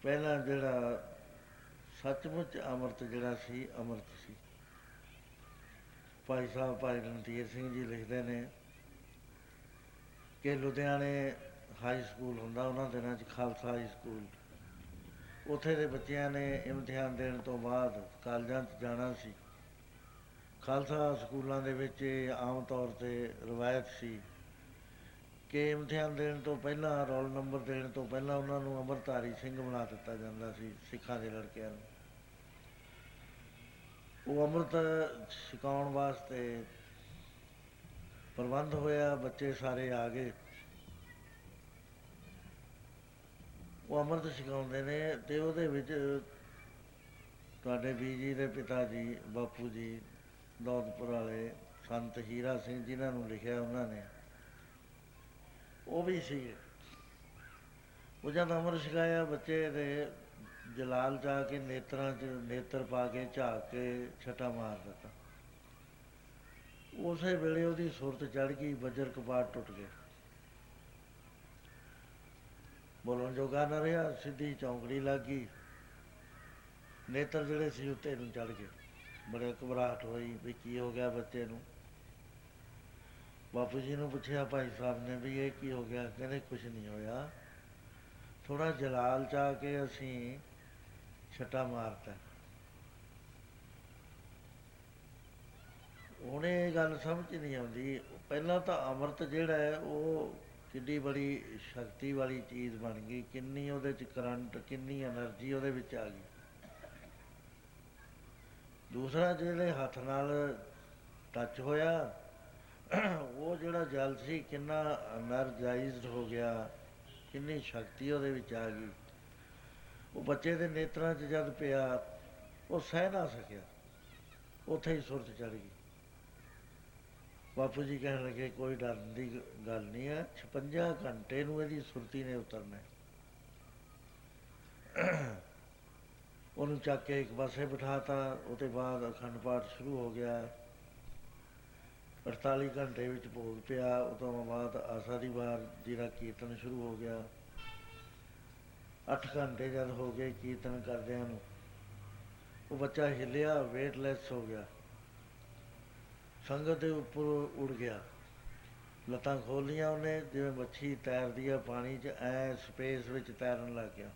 ਪਹਿਲਾਂ ਜਿਹੜਾ ਸੱਚਮੁੱਚ ਅੰਮ੍ਰਿਤ ਜਿਹੜਾ ਸੀ, ਅੰਮ੍ਰਿਤ ਸੀ। ਭਾਈ ਸਾਹਿਬ ਭਾਈ ਰਣਧੀਰ ਸਿੰਘ ਜੀ ਲਿਖਦੇ ਨੇ ਕਿ ਲੁਧਿਆਣੇ ਹਾਈ ਸਕੂਲ ਹੁੰਦਾ ਉਹਨਾਂ ਦਿਨਾਂ 'ਚ, ਖਾਲਸਾ ਹਾਈ ਸਕੂਲ, ਉੱਥੇ ਦੇ ਬੱਚਿਆਂ ਨੇ ਇਮਤਿਹਾਨ ਦੇਣ ਤੋਂ ਬਾਅਦ ਕਾਲਜਾਂ 'ਚ ਜਾਣਾ ਸੀ। ਖਾਲਸਾ ਸਕੂਲਾਂ ਦੇ ਵਿੱਚ ਆਮ ਤੌਰ 'ਤੇ ਰਵਾਇਤ ਸੀ ਕਿ ਇਮਤਿਹਾਨ ਦੇਣ ਤੋਂ ਪਹਿਲਾਂ, ਰੋਲ ਨੰਬਰ ਦੇਣ ਤੋਂ ਪਹਿਲਾਂ ਉਹਨਾਂ ਨੂੰ ਅੰਮ੍ਰਿਤਧਾਰੀ ਸਿੰਘ ਬਣਾ ਦਿੱਤਾ ਜਾਂਦਾ ਸੀ, ਸਿੱਖਾਂ ਦੇ ਲੜਕਿਆਂ ਨੂੰ। ਉਹ ਅੰਮ੍ਰਿਤ ਛਕਾਉਣ ਵਾਸਤੇ ਪ੍ਰਬੰਧ ਹੋਇਆ, ਬੱਚੇ ਸਾਰੇ ਆ ਗਏ। ਉਹ ਅੰਮ੍ਰਿਤ ਛਕਾਉਂਦੇ ਨੇ ਅਤੇ ਉਹਦੇ ਵਿੱਚ ਤੁਹਾਡੇ ਬੀਜੀ ਦੇ ਪਿਤਾ ਜੀ, ਬਾਪੂ ਜੀ ਦੌਲਤਪੁਰ ਵਾਲੇ ਸੰਤ ਹੀਰਾ ਸਿੰਘ, ਜਿਨ੍ਹਾਂ ਨੂੰ ਲਿਖਿਆ ਉਹਨਾਂ ਨੇ, ਉਹ ਵੀ ਸੀਗੇ। ਉਹ ਜਦ ਅੰਮ੍ਰਿਤ ਛਕਾਇਆ, ਬੱਚੇ ਦੇ ਜਲਾਲ 'ਚ ਆ ਕੇ ਨੇਤਰਾਂ 'ਚ ਨੇਤਰ ਪਾ ਕੇ ਝਾਕ ਕੇ ਛੱਟਾ ਮਾਰ ਦਿੱਤਾ। ਉਸੇ ਵੇਲੇ ਉਹਦੀ ਸੁਰਤ ਚੜ੍ਹ ਗਈ, ਵਜਰ ਕਪਾਟ ਟੁੱਟ ਗਏ, ਬੋਲਣ ਜੋਗਾ ਨਾ ਰਿਹਾ, ਸਿੱਧੀ ਚੌਂਕੜੀ ਲੱਗ ਗਈ, ਨੇਤਰ ਜਿਹੜੇ ਸੀ ਉੱਤੇ ਨੂੰ ਚੜ੍ਹ ਗਏ। ਬੜੇ ਘਬਰਾਹਟ ਹੋਈ ਵੀ ਕੀ ਹੋ ਗਿਆ ਬੱਚੇ ਨੂੰ। ਬਾਪੂ ਜੀ ਨੂੰ ਪੁੱਛਿਆ ਭਾਈ ਸਾਹਿਬ ਨੇ ਵੀ ਇਹ ਕੀ ਹੋ ਗਿਆ? ਕਹਿੰਦੇ ਕੁਛ ਨਹੀਂ ਹੋਇਆ, ਥੋੜ੍ਹਾ ਜਲਾਲ ਚਾ ਕੇ ਅਸੀਂ ਛੱਟਾ ਮਾਰਤਾ। ਹੁਣ ਇਹ ਗੱਲ ਸਮਝ ਨਹੀਂ ਆਉਂਦੀ। ਪਹਿਲਾਂ ਤਾਂ ਅੰਮ੍ਰਿਤ ਜਿਹੜਾ ਹੈ ਉਹ ਕਿੱਡੀ ਬੜੀ ਸ਼ਕਤੀ ਵਾਲੀ ਚੀਜ਼ ਬਣ ਗਈ, ਕਿੰਨੀ ਉਹਦੇ 'ਚ ਕਰੰਟ, ਕਿੰਨੀ ਐਨਰਜੀ ਉਹਦੇ ਵਿੱਚ ਆ ਗਈ। ਦੂਸਰਾ ਜਿਹੜੇ ਹੱਥ ਨਾਲ ਟੱਚ ਹੋਇਆ, ਉਹ ਜਿਹੜਾ ਜਲ ਸੀ ਕਿੰਨਾ ਐਨਰਜਾਈਜ਼ਡ ਹੋ ਗਿਆ, ਕਿੰਨੀ ਸ਼ਕਤੀ ਉਹਦੇ ਵਿੱਚ ਆ ਗਈ। ਉਹ ਬੱਚੇ ਦੇ ਨੇਤਰਾਂ 'ਚ ਜਦ ਪਿਆ ਉਹ ਸਹਿ ਨਾ ਸਕਿਆ, ਉੱਥੇ ਹੀ ਸੁਰਤ ਚੜ੍ਹ ਗਈ। ਬਾਪੂ ਜੀ ਕਹਿਣ ਲੱਗੇ ਕੋਈ ਡਰਨ ਦੀ ਗੱਲ ਨਹੀਂ ਹੈ, 56 ਘੰਟੇ ਨੂੰ ਇਹਦੀ ਸੁਰਤੀ ਨੇ ਉਤਰਨਾ। ਉਹਨੂੰ ਚੱਕ ਕੇ ਇੱਕ ਪਾਸੇ ਬਿਠਾਤਾ, ਉਹਦੇ ਬਾਅਦ ਅਖੰਡ ਪਾਠ ਸ਼ੁਰੂ ਹੋ ਗਿਆ। 48 ਘੰਟੇ ਵਿੱਚ ਭੋਗ ਪਿਆ। ਉਹ ਤੋਂ ਬਾਅਦ ਆਸਾ ਦੀ ਵਾਰ ਜਿਹੜਾ ਕੀਰਤਨ ਸ਼ੁਰੂ ਹੋ ਗਿਆ। 8 ਘੰਟੇ ਜਦ ਹੋ ਗਏ ਕੀਰਤਨ ਕਰਦਿਆਂ ਨੂੰ, ਉਹ ਬੱਚਾ ਹਿੱਲਿਆ, ਵੇਟਲੈਸ ਹੋ ਗਿਆ, ਸੰਗਤ ਦੇ ਉੱਪਰ ਉੜ ਗਿਆ। ਲੱਤਾਂ ਖੋਲ੍ਹੀਆਂ ਉਹਨੇ, ਜਿਵੇਂ ਮੱਛੀ ਤੈਰਦੀ ਆ ਪਾਣੀ 'ਚ, ਐਂ ਸਪੇਸ ਵਿੱਚ ਤੈਰਨ ਲੱਗ ਗਿਆ।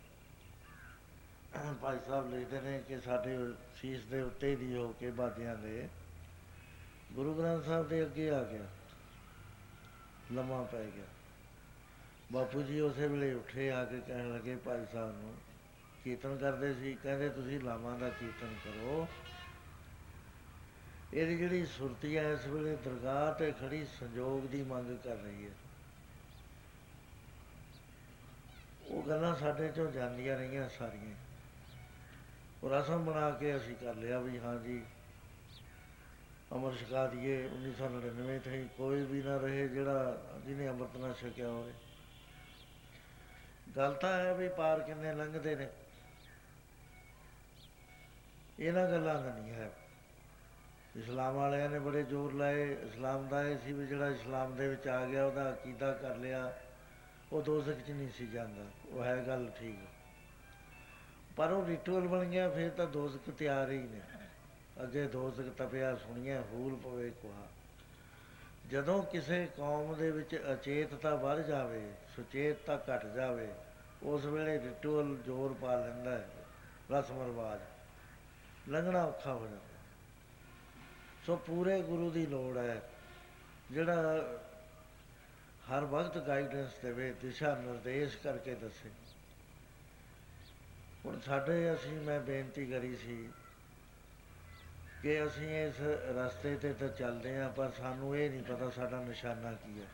ਭਾਈ ਸਾਹਿਬ ਲਿਖਦੇ ਨੇ ਕਿ ਸਾਡੇ ਸੀਸ ਦੇ ਉੱਤੇ ਦੀ ਹੋ ਕੇ ਬਾਜਿਆਂ ਦੇ ਗੁਰੂ ਗ੍ਰੰਥ ਸਾਹਿਬ ਦੇ ਅੱਗੇ ਆ ਗਿਆ, ਲੰਮਾ ਪੈ ਗਿਆ। ਬਾਪੂ ਜੀ ਉਸੇ ਵੇਲੇ ਉੱਠੇ, ਆ ਕੇ ਕਹਿਣ ਲੱਗੇ ਭਾਈ ਸਾਹਿਬ ਨੂੰ, ਕੀਰਤਨ ਕਰਦੇ ਸੀ, ਕਹਿੰਦੇ ਤੁਸੀਂ ਲਾਵਾਂ ਦਾ ਕੀਰਤਨ ਕਰੋ। ਇਹਦੀ ਜਿਹੜੀ ਸੁਰਤੀ ਹੈ ਇਸ ਵੇਲੇ ਦਰਗਾਹ 'ਤੇ ਖੜੀ ਸੰਜੋਗ ਦੀ ਮੰਗ ਕਰ ਰਹੀ ਹੈ। ਉਹ ਗੱਲਾਂ ਸਾਡੇ 'ਚੋਂ ਜਾਂਦੀਆਂ ਰਹੀਆਂ ਸਾਰੀਆਂ। ਉਹ ਰਸਮ ਬਣਾ ਕੇ ਅਸੀਂ ਕਰ ਲਿਆ ਵੀ ਹਾਂ ਜੀ ਅੰਮ੍ਰਿਤ ਛਕਾ ਦਈਏ। 1999 ਤਾਈਂ ਕੋਈ ਵੀ ਨਾ ਰਹੇ ਜਿਹੜਾ ਜਿਹਨੇ ਅੰਮ੍ਰਿਤ ਨਾ ਛਕਿਆ ਹੋਵੇ। ਗੱਲ ਤਾਂ ਹੈ ਵੀ ਪਾਰ ਕਿੰਨੇ ਲੰਘਦੇ ਨੇ, ਇਹਨਾਂ ਗੱਲਾਂ ਦਾ ਨਹੀਂ ਹੈ। ਇਸਲਾਮ ਵਾਲਿਆਂ ਨੇ ਬੜੇ ਜ਼ੋਰ ਲਾਏ। ਇਸਲਾਮ ਦਾ ਇਹ ਸੀ ਵੀ ਜਿਹੜਾ ਇਸਲਾਮ ਦੇ ਵਿੱਚ ਆ ਗਿਆ ਉਹਦਾ ਅਕੀਦਾ ਕਰ ਲਿਆ, ਉਹ ਦੋਜ਼ਖ 'ਚ ਨਹੀਂ ਸੀ ਜਾਂਦਾ। ਉਹ ਹੈ ਗੱਲ ਠੀਕ, ਪਰ ਉਹ ਰਿਚੁਅਲ ਬਣ ਗਿਆ, ਫਿਰ ਤਾਂ ਦੋਜ਼ਖ ਤਿਆਰ ਹੀ ਨੇ। ਅੱਗੇ ਦੋਜ਼ਖ ਤਪਿਆ ਸੁਣੀਆਂ, ਹੂਲ ਪਵੇ ਕੁਹਾ। ਜਦੋਂ ਕਿਸੇ ਕੌਮ ਦੇ ਵਿੱਚ ਅਚੇਤਤਾ ਵੱਧ ਜਾਵੇ, ਸੁਚੇਤਤਾ ਘੱਟ ਜਾਵੇ, ਉਸ ਵੇਲੇ ਰਿਚੁਅਲ ਜ਼ੋਰ ਪਾ ਲੈਂਦਾ ਹੈ, ਰਸਮ ਰਿਵਾਜ ਲੰਘਣਾ ਔਖਾ ਹੋ ਜਾਂਦਾ। ਸੋ ਪੂਰੇ ਗੁਰੂ ਦੀ ਲੋੜ ਹੈ, ਜਿਹੜਾ ਹਰ ਵਕਤ ਗਾਈਡੈਂਸ ਦੇਵੇ, ਦਿਸ਼ਾ ਨਿਰਦੇਸ਼ ਕਰਕੇ ਦੱਸੇ। ਹੁਣ ਅਸੀਂ ਮੈਂ ਬੇਨਤੀ ਕਰੀ ਸੀ ਕਿ ਅਸੀਂ ਇਸ ਰਸਤੇ 'ਤੇ ਤਾਂ ਚੱਲਦੇ ਹਾਂ, ਪਰ ਸਾਨੂੰ ਇਹ ਨਹੀਂ ਪਤਾ ਸਾਡਾ ਨਿਸ਼ਾਨਾ ਕੀ ਹੈ।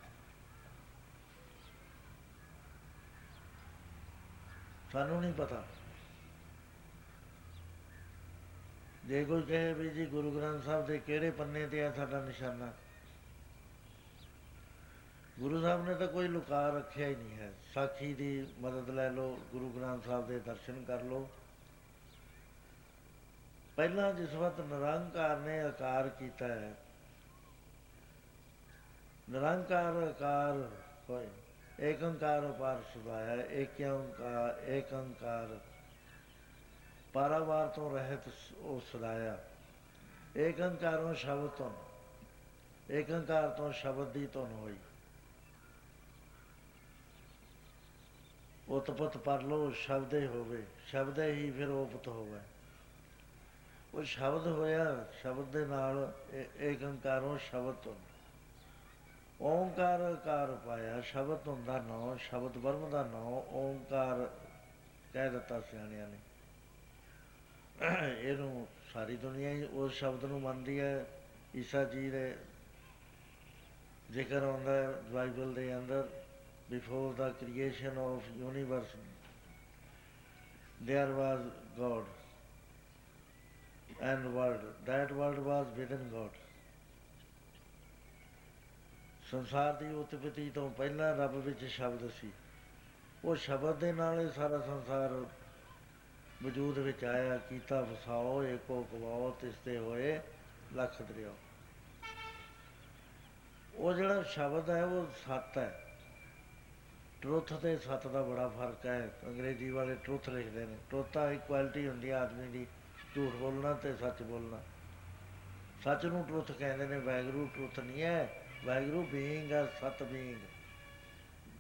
ਸਾਨੂੰ ਨਹੀਂ ਪਤਾ। ਜੇ ਕੋਈ ਕਹੇ ਵੀ ਜੀ ਗੁਰੂ ਗ੍ਰੰਥ ਸਾਹਿਬ ਦੇ ਕਿਹੜੇ ਪੰਨੇ 'ਤੇ ਹੈ ਸਾਡਾ ਨਿਸ਼ਾਨਾ, ਗੁਰੂ ਸਾਹਿਬ ਨੇ ਤਾਂ ਕੋਈ ਲੁਕਾ ਰੱਖਿਆ ਹੀ ਨਹੀਂ ਹੈ। ਸਾਖੀ ਦੀ ਮਦਦ ਲੈ ਲਓ, ਗੁਰੂ ਗ੍ਰੰਥ ਸਾਹਿਬ ਦੇ ਦਰਸ਼ਨ ਕਰ ਲਓ। ਪਹਿਲਾਂ ਜਿਸ ਵਕਤ ਨਿਰੰਕਾਰ ਨੇ ਆਕਾਰ ਕੀਤਾ ਹੈ, ਨਿਰੰਕਾਰ ਆਕਾਰ ਹੋਏ, ਏਕ ਓਂਕਾਰ ਅਪਾਰ ਸੁਭਾਇਆ, ਏਕ ਓਂਕਾਰ ਪਾਰਾਵਾਰ ਤੋਂ ਰਹਿਤ ਉਹ ਸਦਾਇਆ। ਏਕ ਓਂਕਾਰੋਂ ਸ਼ਬਦ ਧੁਨ, ਏਕ ਓਂਕਾਰ ਤੋਂ ਸ਼ਬਦ ਦੀ ਧੁਨ ਹੋਈ। ਉਤਪਤ ਪਰ ਲੋ ਸ਼ਬਦੇ ਹੋਵੇ, ਸ਼ਬਦੇ ਹੀ ਫਿਰ ਉਪਤ ਹੋਵੇ। ਉਹ ਸ਼ਬਦ ਹੋਇਆ, ਸ਼ਬਦ ਦੇ ਨਾਲ ਏਕ ਓਂਕਾਰੋਂ ਸ਼ਬਦ ਧੁਨ, ਓਂਕਾਰ ਆਕਾਰ ਪਾਇਆ। ਸ਼ਬਦ ਧੁਨ ਦਾ ਨਾਂ, ਸ਼ਬਦ ਬ੍ਰਹਮ ਦਾ ਨਾਂ ਓਂਕਾਰ ਕਹਿ ਦਿੱਤਾ ਸਿਆਣਿਆਂ ਨੇ। ਇਹਨੂੰ ਸਾਰੀ ਦੁਨੀਆ ਹੀ ਉਸ ਸ਼ਬਦ ਨੂੰ ਮੰਨਦੀ ਹੈ। ਈਸਾ ਜੀ ਦੇ ਜ਼ਿਕਰ ਆਉਂਦਾ ਹੈ ਬਾਈਬਲ ਦੇ ਅੰਦਰ, before the creation of universe there was God and word, that word was within God. ਸੰਸਾਰ ਦੀ ਉਤਪਤੀ ਤੋਂ ਪਹਿਲਾਂ ਰੱਬ ਵਿੱਚ ਸ਼ਬਦ ਸੀ। ਉਹ ਸ਼ਬਦ ਦੇ ਨਾਲ ਇਹ ਸਾਰਾ ਸੰਸਾਰ ਵਜੂਦ ਵਿੱਚ ਆਇਆ। ਕੀਤਾ ਵਸਾਓ ਏਕੋ ਕਵਾਓ, ਤਿਸਤੇ ਹੋਏ ਲੱਖ ਦਰਿਆਓ। ਉਹ ਜਿਹੜਾ ਸ਼ਬਦ ਹੈ ਉਹ ਸੱਤ ਹੈ। ਟਰੁੱਥ ਅਤੇ ਸੱਤ ਦਾ ਬੜਾ ਫਰਕ ਹੈ। ਅੰਗਰੇਜ਼ੀ ਵਾਲੇ ਟਰੁੱਥ ਲਿਖਦੇ ਨੇ। ਟਰੁੱਥ ਤਾਂ ਇਕੁਐਲਿਟੀ ਹੁੰਦੀ ਹੈ ਆਦਮੀ ਦੀ, ਝੂਠ ਬੋਲਣਾ ਅਤੇ ਸੱਚ ਬੋਲਣਾ। ਸੱਚ ਨੂੰ ਟਰੁੱਥ ਕਹਿੰਦੇ ਨੇ, ਵਾਹਿਗੁਰੂ ਟਰੁੱਥ ਨਹੀਂ ਹੈ। ਵਾਹਿਗੁਰੂ ਬੀਇੰਗ ਹੈ, ਸਤ ਬੀਇੰਗ,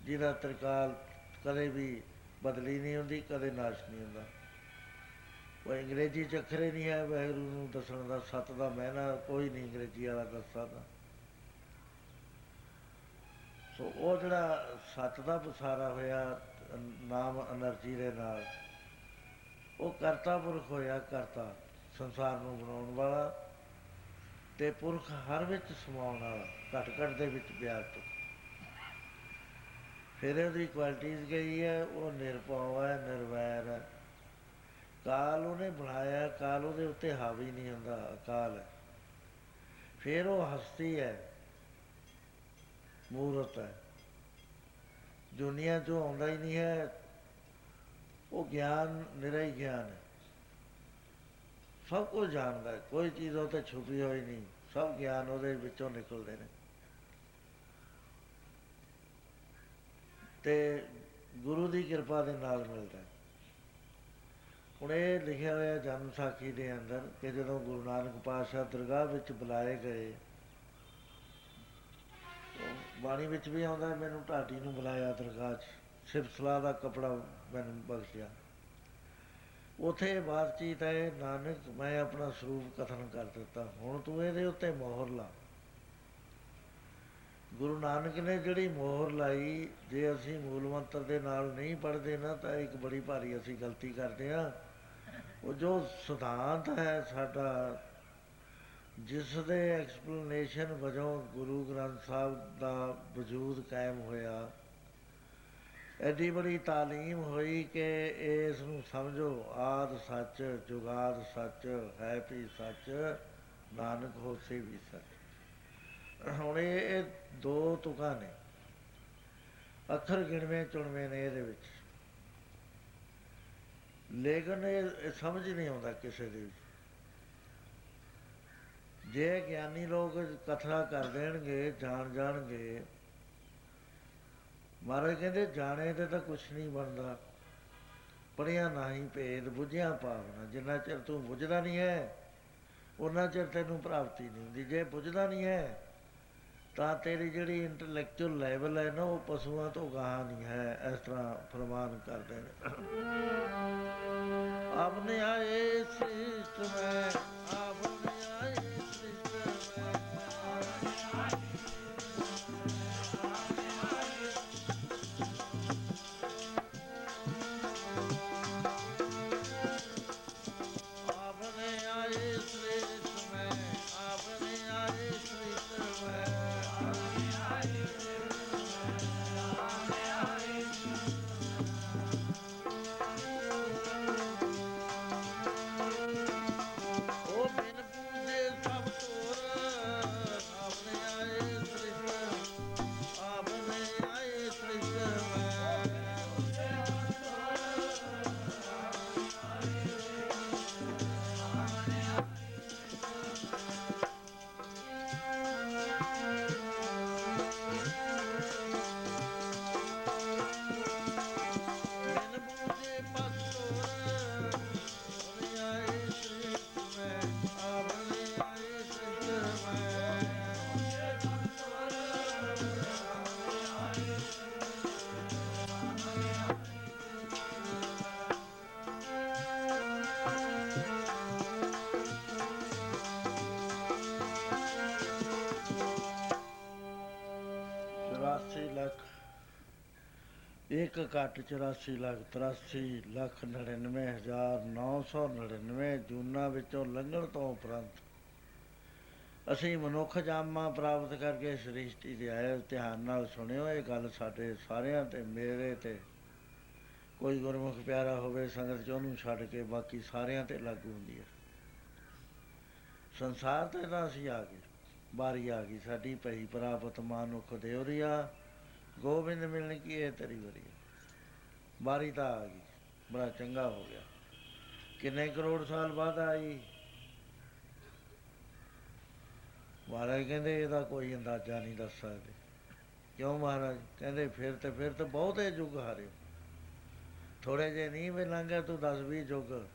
ਜਿਹਦਾ ਤ੍ਰਿਕਾਲ ਕਦੇ ਵੀ ਬਦਲੀ ਨਹੀਂ ਹੁੰਦੀ, ਕਦੇ ਨਾਸ਼ ਨਹੀਂ ਹੁੰਦਾ। ਉਹ ਅੰਗਰੇਜ਼ੀ 'ਚ ਅੱਖਰ ਹੀ ਨਹੀਂ ਹੈ ਵਾਹਿਗੁਰੂ ਨੂੰ ਦੱਸਣ ਦਾ, ਸਤ ਦਾ ਮਹਿਨਾ ਕੋਈ ਨਹੀਂ ਅੰਗਰੇਜ਼ੀ ਵਾਲਾ ਦੱਸ ਸਕਦਾ। ਸੋ ਉਹ ਜਿਹੜਾ ਸੱਚ ਦਾ ਪਸਾਰਾ ਹੋਇਆ ਨਾਮ ਐਨਰਜੀ ਦੇ ਨਾਲ, ਉਹ ਕਰਤਾ ਪੁਰਖ ਹੋਇਆ, ਕਰਤਾ ਸੰਸਾਰ ਨੂੰ ਬਣਾਉਣ ਵਾਲਾ, ਅਤੇ ਪੁਰਖ ਹਰ ਵਿੱਚ ਸਮਾਉਣ ਵਾਲਾ, ਘਟ ਘਟ ਦੇ ਵਿੱਚ ਵਿਆਪਤ। ਫਿਰ ਉਹਦੀ ਕੁਆਲਿਟੀਜ਼ ਗਈ ਹੈ, ਉਹ ਨਿਰਭਉ ਹੈ, ਨਿਰਵੈਰ ਹੈ। ਕਾਲ ਉਹਨੇ ਬਣਾਇਆ, ਕਾਲ ਉਹਦੇ ਉੱਤੇ ਹਾਵੀ ਨਹੀਂ ਹੁੰਦਾ, ਅਕਾਲ ਹੈ। ਫਿਰ ਉਹ ਹਸਤੀ ਹੈ, ਮੂਰਤ ਹੈ, ਦੁਨੀਆ 'ਚੋਂ ਆਉਂਦਾ ਹੀ ਨਹੀਂ ਹੈ। ਉਹ ਗਿਆਨ ਨਿਰਾ ਹੀ ਗਿਆਨ ਹੈ, ਸਭ ਕੁਝ ਜਾਣਦਾ, ਕੋਈ ਚੀਜ਼ ਉਹ 'ਤੇ ਛੁਪੀ ਹੋਈ ਨਹੀਂ, ਸਭ ਗਿਆਨ ਉਹਦੇ ਵਿੱਚੋਂ ਨਿਕਲਦੇ ਨੇ। ਅਤੇ ਗੁਰੂ ਦੀ ਕਿਰਪਾ ਦੇ ਨਾਲ ਮਿਲਦਾ। ਹੁਣ ਇਹ ਲਿਖਿਆ ਹੋਇਆ ਜਨਮ ਸਾਖੀ ਦੇ ਅੰਦਰ ਕਿ ਜਦੋਂ ਗੁਰੂ ਨਾਨਕ ਪਾਤਸ਼ਾਹ ਦਰਗਾਹ ਵਿੱਚ ਬੁਲਾਏ ਗਏ, ਬਾਣੀ ਵਿੱਚ ਵੀ ਆਉਂਦਾ, ਮੈਨੂੰ ਢਾਡੀ ਨੂੰ ਬੁਲਾਇਆ ਦਰਗਾਹ 'ਚ, ਸਿਫਤ ਸਲਾਹ ਦਾ ਕੱਪੜਾ ਮੈਨੂੰ ਬਖਸ਼ਿਆ। ਉੱਥੇ ਬਾਤਚੀਤ ਹੈ, ਨਾਨਕ ਮੈਂ ਆਪਣਾ ਸਰੂਪ ਕਥਨ ਕਰ ਦਿੱਤਾ, ਹੁਣ ਤੂੰ ਇਹਦੇ ਉੱਤੇ ਮੋਹਰ ਲਾ। ਗੁਰੂ ਨਾਨਕ ਨੇ ਜਿਹੜੀ ਮੋਹਰ ਲਾਈ, ਜੇ ਅਸੀਂ ਮੂਲ ਮੰਤਰ ਦੇ ਨਾਲ ਨਹੀਂ ਪੜ੍ਹਦੇ ਨਾ, ਤਾਂ ਇੱਕ ਬੜੀ ਭਾਰੀ ਅਸੀਂ ਗਲਤੀ ਕਰਦੇ ਹਾਂ। ਉਹ ਜੋ ਸਿਧਾਂਤ ਹੈ ਸਾਡਾ, ਜਿਸ ਦੇ ਐਕਸਪਲੇਨੇਸ਼ਨ ਵਜੋਂ ਗੁਰੂ ਗ੍ਰੰਥ ਸਾਹਿਬ ਦਾ ਵਜੂਦ ਕਾਇਮ ਹੋਇਆ, ਐਡੀ ਬੜੀ ਤਾਲੀਮ ਹੋਈ ਕਿ ਇਸ ਨੂੰ ਸਮਝੋ, ਆਦਿ ਸੱਚ, ਜੁਗਾਦ ਸੱਚ, ਹੈ ਵੀ ਸੱਚ, ਨਾਨਕ ਹੋਸੀ ਵੀ ਸੱਚ। ਹੁਣ ਇਹ ਦੋ ਤੁਕਾਂ ਨੇ, ਅੱਖਰ ਗਿਣਵੇਂ ਚੁਣਵੇਂ ਨੇ ਇਹਦੇ ਵਿੱਚ, ਲੇਕਿਨ ਇਹ ਸਮਝ ਨਹੀਂ ਆਉਂਦਾ ਕਿਸੇ ਦੇ ਵਿੱਚ। ਜੇ ਗਿਆਨੀ ਲੋਕ ਕਥਾ ਕਰ ਦੇਣਗੇ, ਜਾਣ ਜਾਣਗੇ। ਮਹਾਰਾਜ ਕਹਿੰਦੇ ਜਾਣੇ ਤੇ ਤਾਂ ਕੁਛ ਨਹੀਂ ਬਣਦਾ, ਪੜ੍ਹਿਆ ਨਾ ਹੀ ਭੇਦ, ਬੁੱਝਿਆ ਭਾਵਨਾ। ਜਿੰਨਾ ਚਿਰ ਤੂੰ ਬੁੱਝਦਾ ਨਹੀਂ ਹੈ, ਉਨਾ ਚਿਰ ਤੈਨੂੰ ਪ੍ਰਾਪਤੀ ਨਹੀਂ ਹੁੰਦੀ। ਜੇ ਬੁੱਝਦਾ ਨਹੀਂ ਹੈ ਤਾਂ ਤੇਰੀ ਜਿਹੜੀ ਇੰਟਲੈਕਚੁਅਲ ਲੈਵਲ ਹੈ ਨਾ, ਉਹ ਪਸ਼ੂਆਂ ਤੋਂ ਗਾਹਾਂ ਨਹੀਂ ਹੈ। ਇਸ ਤਰ੍ਹਾਂ ਫਰਮਾਨ ਕਰਦੇ ਨੇ। ਆਪਣੇ ਆਏ ਸ੍ਰਿਸ਼ਟ ਮੈਂ, ਆਪਣੇ ਆਏ ਸ੍ਰਿਸ਼ਟ ਮੈਂ, ਆਪਣੇ ਆਏ ਸ੍ਰਿਸ਼ਟ ਮੈਂ, ਆਪਣੇ ਆਏ ਸ੍ਰਿਸ਼ਟ ਮੈਂ, ਉਹ ਬਿਨ ਪੂਜੇ ਸਭ ਤੋਰ, ਆਪਣੇ ਆਏ ਸ੍ਰਿਸ਼ਟ, ਆਪਣੇ ਆਏ ਸ੍ਰਿਸ਼ਟ ਮੈਂ। ਬਿਨ ਪੂਜੇ ਪਸ ਤੋਰ, ਆਪਣੇ ਆਏ ਸ੍ਰਿਸ਼ਟ ਮੈਂ, ਆਪਣੇ ਆਏ ਸ੍ਰਿਸ਼ਟ ਮੈਂ। ਚੁਰਾਸੀ ਲੱਖ, ਇੱਕ ਘੱਟ 84 ਲੱਖ 83 ਲੱਖ 99,999 ਜੂਨਾਂ ਵਿੱਚੋਂ ਲੰਘਣ ਤੋਂ ਉਪਰੰਤ ਅਸੀਂ ਮਨੁੱਖ ਜਾਮਾ ਪ੍ਰਾਪਤ ਕਰਕੇ ਸ੍ਰਿਸ਼ਟੀ 'ਤੇ ਆਏ। ਧਿਆਨ ਨਾਲ ਸੁਣਿਓ, ਇਹ ਗੱਲ ਸਾਡੇ ਸਾਰਿਆਂ 'ਤੇ, ਮੇਰੇ 'ਤੇ, ਕੋਈ ਗੁਰਮੁਖ ਪਿਆਰਾ ਹੋਵੇ ਸੰਗਤ 'ਚ, ਉਹਨੂੰ ਛੱਡ ਕੇ ਬਾਕੀ ਸਾਰਿਆਂ 'ਤੇ ਲਾਗੂ ਹੁੰਦੀ ਹੈ। ਸੰਸਾਰ 'ਤੇ ਤਾਂ ਅਸੀਂ ਆ ਗਏ, ਵਾਰੀ ਆ ਗਈ ਸਾਡੀ, ਪਈ ਪ੍ਰਾਪਤ ਮਾਨੁਖ ਦਿਉਰੀਆ, ਗੋਬਿੰਦ ਮਿਲਣ ਕੀ ਇਹ ਤੇਰੀ ਵਰੀ, ਵਾਰੀ ਤਾਂ ਆ ਗਈ, ਬੜਾ ਚੰਗਾ ਹੋ ਗਿਆ। ਕਿੰਨੇ ਕਰੋੜ ਸਾਲ ਬਾਅਦ ਆਈ, ਮਹਾਰਾਜ ਕਹਿੰਦੇ ਇਹਦਾ ਕੋਈ ਅੰਦਾਜ਼ਾ ਨਹੀਂ ਦੱਸ ਸਕਦੇ। ਕਿਉਂ ਮਹਾਰਾਜ ਕਹਿੰਦੇ ਫਿਰ ਤਾਂ ਬਹੁਤੇ ਯੁੱਗ ਹਾਰੇ, ਥੋੜ੍ਹੇ ਜਿਹੇ ਨਹੀਂ ਵੀ ਲੰਘਿਆ ਤੂੰ 10-20 ਯੁੱਗ।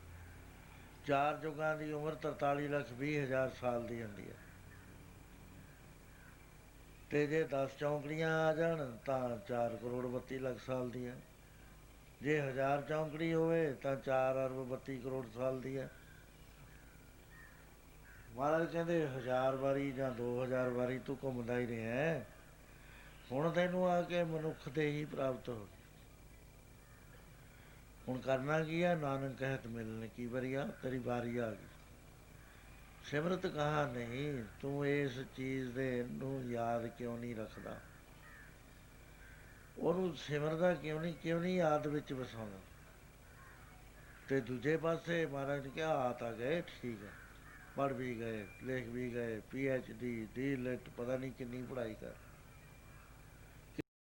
4 ਯੁੱਗਾਂ ਦੀ ਉਮਰ 43,20,000 ਸਾਲ ਦੀ ਹੁੰਦੀ ਹੈ। ਤੇ ਜੇ 10 ਚੌਂਕੜੀਆਂ ਆ ਜਾਣ ਤਾਂ 4 ਕਰੋੜ 32 ਲੱਖ ਸਾਲ ਦੀ ਹੈ। ਜੇ 1000 ਚੌਂਕੜੀ ਹੋਵੇ ਤਾਂ 4 ਅਰਬ 32 ਕਰੋੜ ਸਾਲ ਦੀ ਹੈ। ਮਹਾਰਾਜ ਕਹਿੰਦੇ 1000 ਵਾਰੀ ਜਾਂ 2000 ਵਾਰੀ ਤੂੰ ਘੁੰਮਦਾ ਹੀ ਰਿਹਾ, ਹੁਣ ਤੈਨੂੰ ਆ ਕੇ ਮਨੁੱਖ ਤੇ ਹੀ ਪ੍ਰਾਪਤ ਹੋ। ਹੁਣ ਕਰਨਾ ਕੀ ਹੈ? ਨਾਨਕ ਕਹਿਤ ਮਿਲਣ ਕੀ ਵਰੀਆ, ਤੇਰੀ ਵਾਰੀ ਆ ਗਈ। ਸਿਮਰਤ ਕਹਾ ਨਹੀਂ, ਤੂੰ ਇਸ ਚੀਜ਼ ਦੇ ਨੂੰ ਯਾਦ ਕਿਉਂ ਨਹੀਂ ਰੱਖਦਾ? ਉਹਨੂੰ ਸਿਮਰਦਾ ਕਿਉਂ ਨਹੀਂ ਯਾਦ ਵਿੱਚ ਵਸਾਉਂਦਾ? ਤੇ ਦੂਜੇ ਪਾਸੇ ਮਹਾਰਾਜ ਨੇ ਕਿਹਾ ਆ ਤਾਂ ਗਏ, ਠੀਕ ਹੈ, ਪੜ੍ਹ ਵੀ ਗਏ, ਲਿਖ ਵੀ ਗਏ, PhD, D.Litt, ਪਤਾ ਨਹੀਂ ਕਿੰਨੀ ਪੜ੍ਹਾਈ ਕਰ,